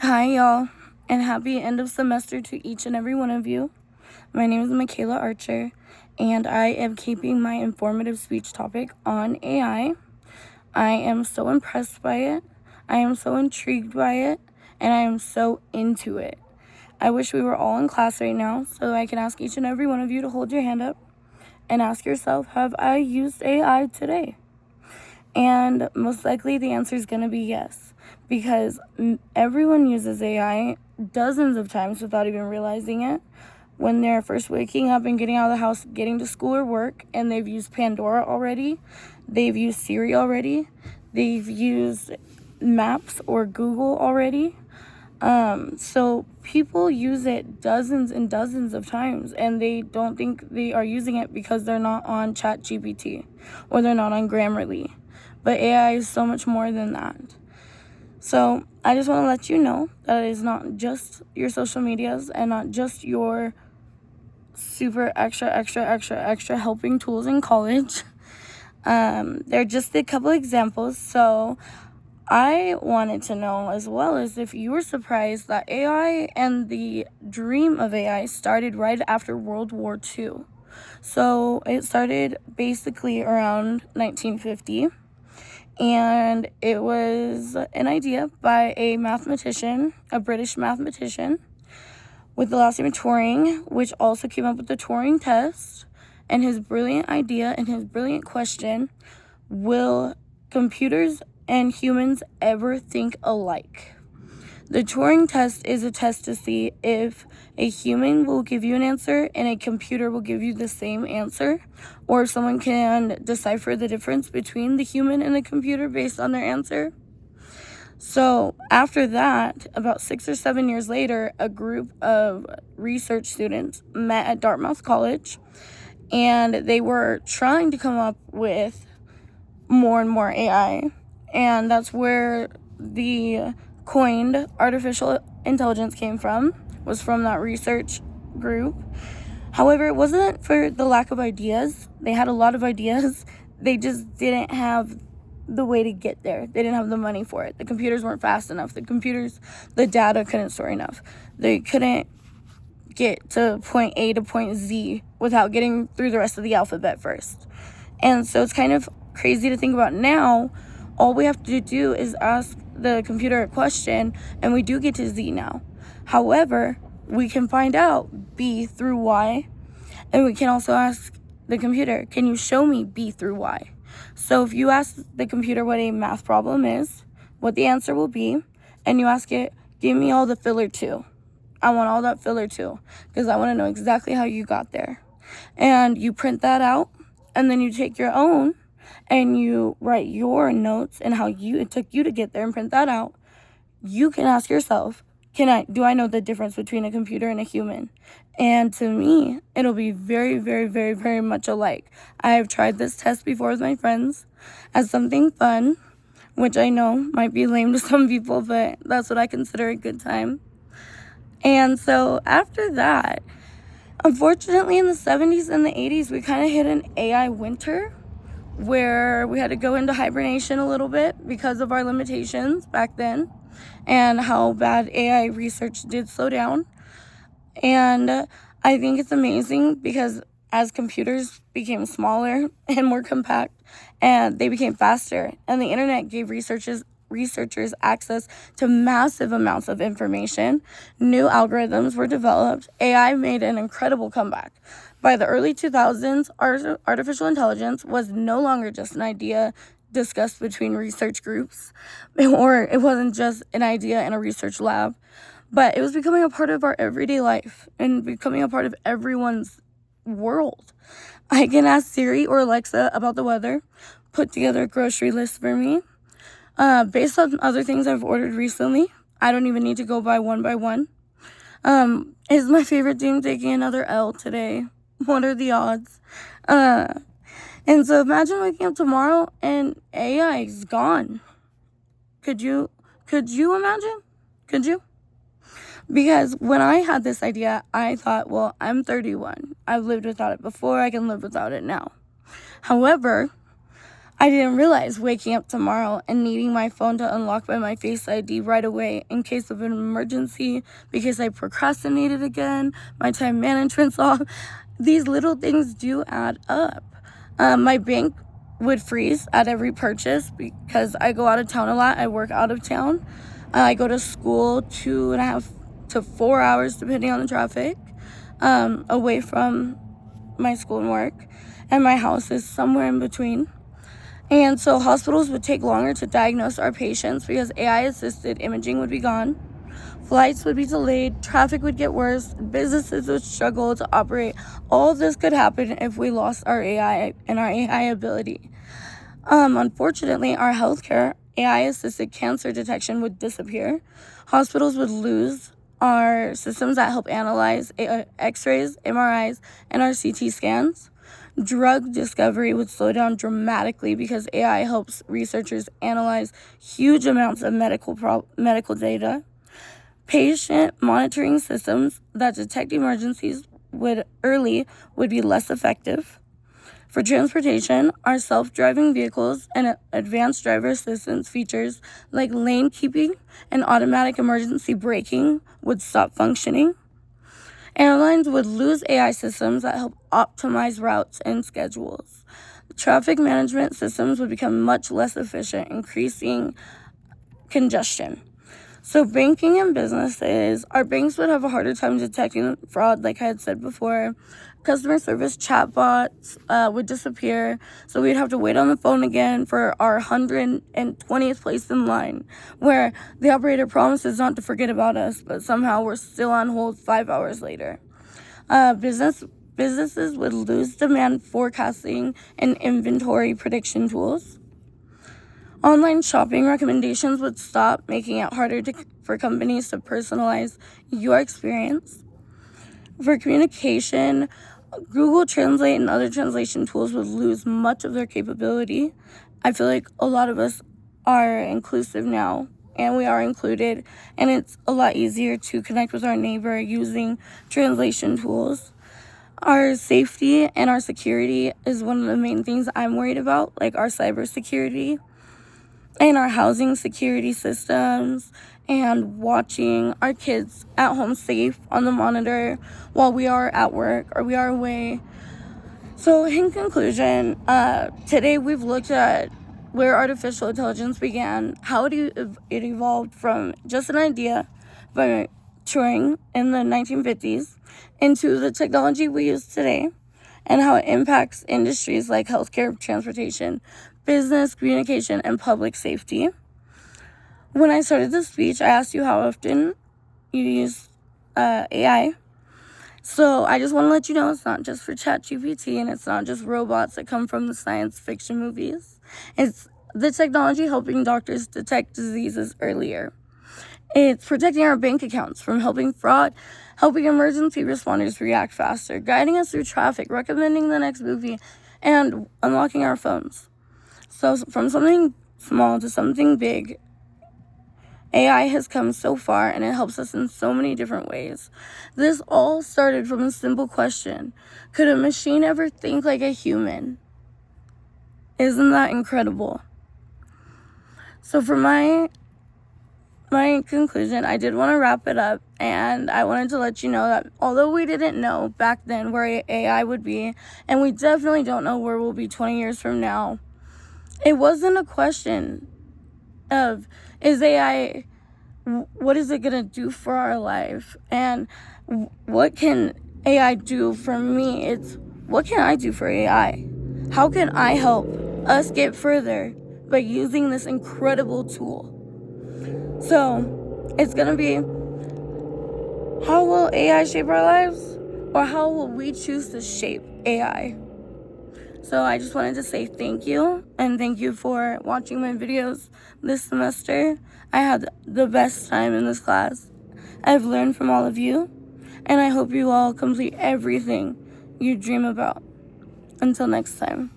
Hi, y'all, and happy end of semester to each and every one of you. My name is Michaela Archer, and I am keeping my informative speech topic on AI. I am so impressed by it, I am so intrigued by it, and I am so into it. I wish we were all in class right now so I can ask each and every one of you to hold your hand up and ask yourself, have I used AI today? And most likely the answer is going to be yes, because everyone uses AI dozens of times without even realizing it. When they're first waking up and getting out of the house, getting to school or work, and they've used Pandora already, they've used Siri already, they've used Maps or Google already. So people use it dozens and dozens of times, and they don't think they are using it because they're not on ChatGPT or they're not on Grammarly. But AI is so much more than that. So I just want to let you know that it is not just your social medias and not just your super extra helping tools in college. They're just a couple examples. So I wanted to know as well as if you were surprised that AI and the dream of AI started right after World War II. So it started basically around 1950. And it was an idea by a mathematician, a British mathematician, with the last name of Turing, which also came up with the Turing test. And his brilliant idea and his brilliant question: will computers and humans ever think alike? The Turing test is a test to see if a human will give you an answer and a computer will give you the same answer, or if someone can decipher the difference between the human and the computer based on their answer. So after that, about 6 or 7 years later, a group of research students met at Dartmouth College, and they were trying to come up with more and more AI. And that's where the coined artificial intelligence came from, was from that research group. However, it wasn't for the lack of ideas. They had a lot of ideas. They just didn't have the way to get there. They didn't have the money for it. The computers weren't fast enough. The data couldn't store enough. They couldn't get to point A to point Z without getting through the rest of the alphabet first. And so it's kind of crazy to think about now. All we have to do is ask the computer a question, and we do get to Z now. However, we can find out B through Y, and we can also ask the computer, can you show me B through Y? So if you ask the computer what a math problem is, what the answer will be, and you ask it, give me all the filler too. I want all that filler too, because I want to know exactly how you got there. And you print that out, and then you take your own and you write your notes and how it took you to get there and print that out. You can ask yourself, do I know the difference between a computer and a human? And to me, it'll be very, very, very, very much alike. I have tried this test before with my friends as something fun, which I know might be lame to some people, but that's what I consider a good time. And so after that, unfortunately, in the 70s and the 80s, we kind of hit an AI winter where we had to go into hibernation a little bit because of our limitations back then and how bad AI research did slow down. And I think it's amazing because as computers became smaller and more compact, and they became faster, and the internet gave researchers access to massive amounts of information, new algorithms were developed. AI made an incredible comeback. By the early 2000s, artificial intelligence was no longer just an idea discussed between research groups, or it wasn't just an idea in a research lab, but it was becoming a part of our everyday life and becoming a part of everyone's world. I can ask Siri or Alexa about the weather, put together a grocery list for me, based on other things I've ordered recently. I don't even need to go by one. Is my favorite team taking another L today? What are the odds? And so imagine waking up tomorrow and AI is gone. Could you imagine? Could you? Because when I had this idea, I thought, well, I'm 31. I've lived without it before. I can live without it now. However, I didn't realize waking up tomorrow and needing my phone to unlock by my Face ID right away in case of an emergency because I procrastinated again, my time management's off. These little things do add up. My bank would freeze at every purchase because I go out of town a lot. I work out of town. I go to school 2.5 to 4 hours, depending on the traffic, away from my school and work. And my house is somewhere in between. And so hospitals would take longer to diagnose our patients because AI-assisted imaging would be gone. Flights would be delayed, traffic would get worse, businesses would struggle to operate. All of this could happen if we lost our AI and our AI ability. Unfortunately, our healthcare AI-assisted cancer detection would disappear. Hospitals would lose our systems that help analyze X-rays, MRIs, and our CT scans. Drug discovery would slow down dramatically because AI helps researchers analyze huge amounts of medical data. Patient monitoring systems that detect emergencies would be less effective. For transportation, our self-driving vehicles and advanced driver assistance features like lane keeping and automatic emergency braking would stop functioning. Airlines would lose AI systems that help optimize routes and schedules. Traffic management systems would become much less efficient, increasing congestion. So banking and businesses, our banks would have a harder time detecting fraud, like I had said before. Customer service chatbots would disappear, so we'd have to wait on the phone again for our 120th place in line, where the operator promises not to forget about us, but somehow we're still on hold 5 hours later. Businesses would lose demand forecasting and inventory prediction tools. Online shopping recommendations would stop, making it harder for companies to personalize your experience. For communication, Google Translate and other translation tools would lose much of their capability. I feel like a lot of us are inclusive now, and we are included, and it's a lot easier to connect with our neighbor using translation tools. Our safety and our security is one of the main things I'm worried about, like our cybersecurity and our housing security systems, and watching our kids at home safe on the monitor while we are at work or we are away. So in conclusion, today we've looked at where artificial intelligence began, how it evolved from just an idea by Turing in the 1950s into the technology we use today, and how it impacts industries like healthcare, transportation, business, communication, and public safety. When I started this speech, I asked you how often you use AI. So I just want to let you know it's not just for ChatGPT, and it's not just robots that come from the science fiction movies. It's the technology helping doctors detect diseases earlier. It's protecting our bank accounts from helping fraud, helping emergency responders react faster, guiding us through traffic, recommending the next movie, and unlocking our phones. So from something small to something big, AI has come so far, and it helps us in so many different ways. This all started from a simple question. Could a machine ever think like a human? Isn't that incredible? So for my conclusion, I did want to wrap it up, and I wanted to let you know that although we didn't know back then where AI would be, and we definitely don't know where we'll be 20 years from now, it wasn't a question of, is AI, what is it going to do for our life? And what can AI do for me? It's, what can I do for AI? How can I help us get further by using this incredible tool? So it's going to be, how will AI shape our lives? Or how will we choose to shape AI? So I just wanted to say thank you, and thank you for watching my videos this semester. I had the best time in this class. I've learned from all of you, and I hope you all complete everything you dream about. Until next time.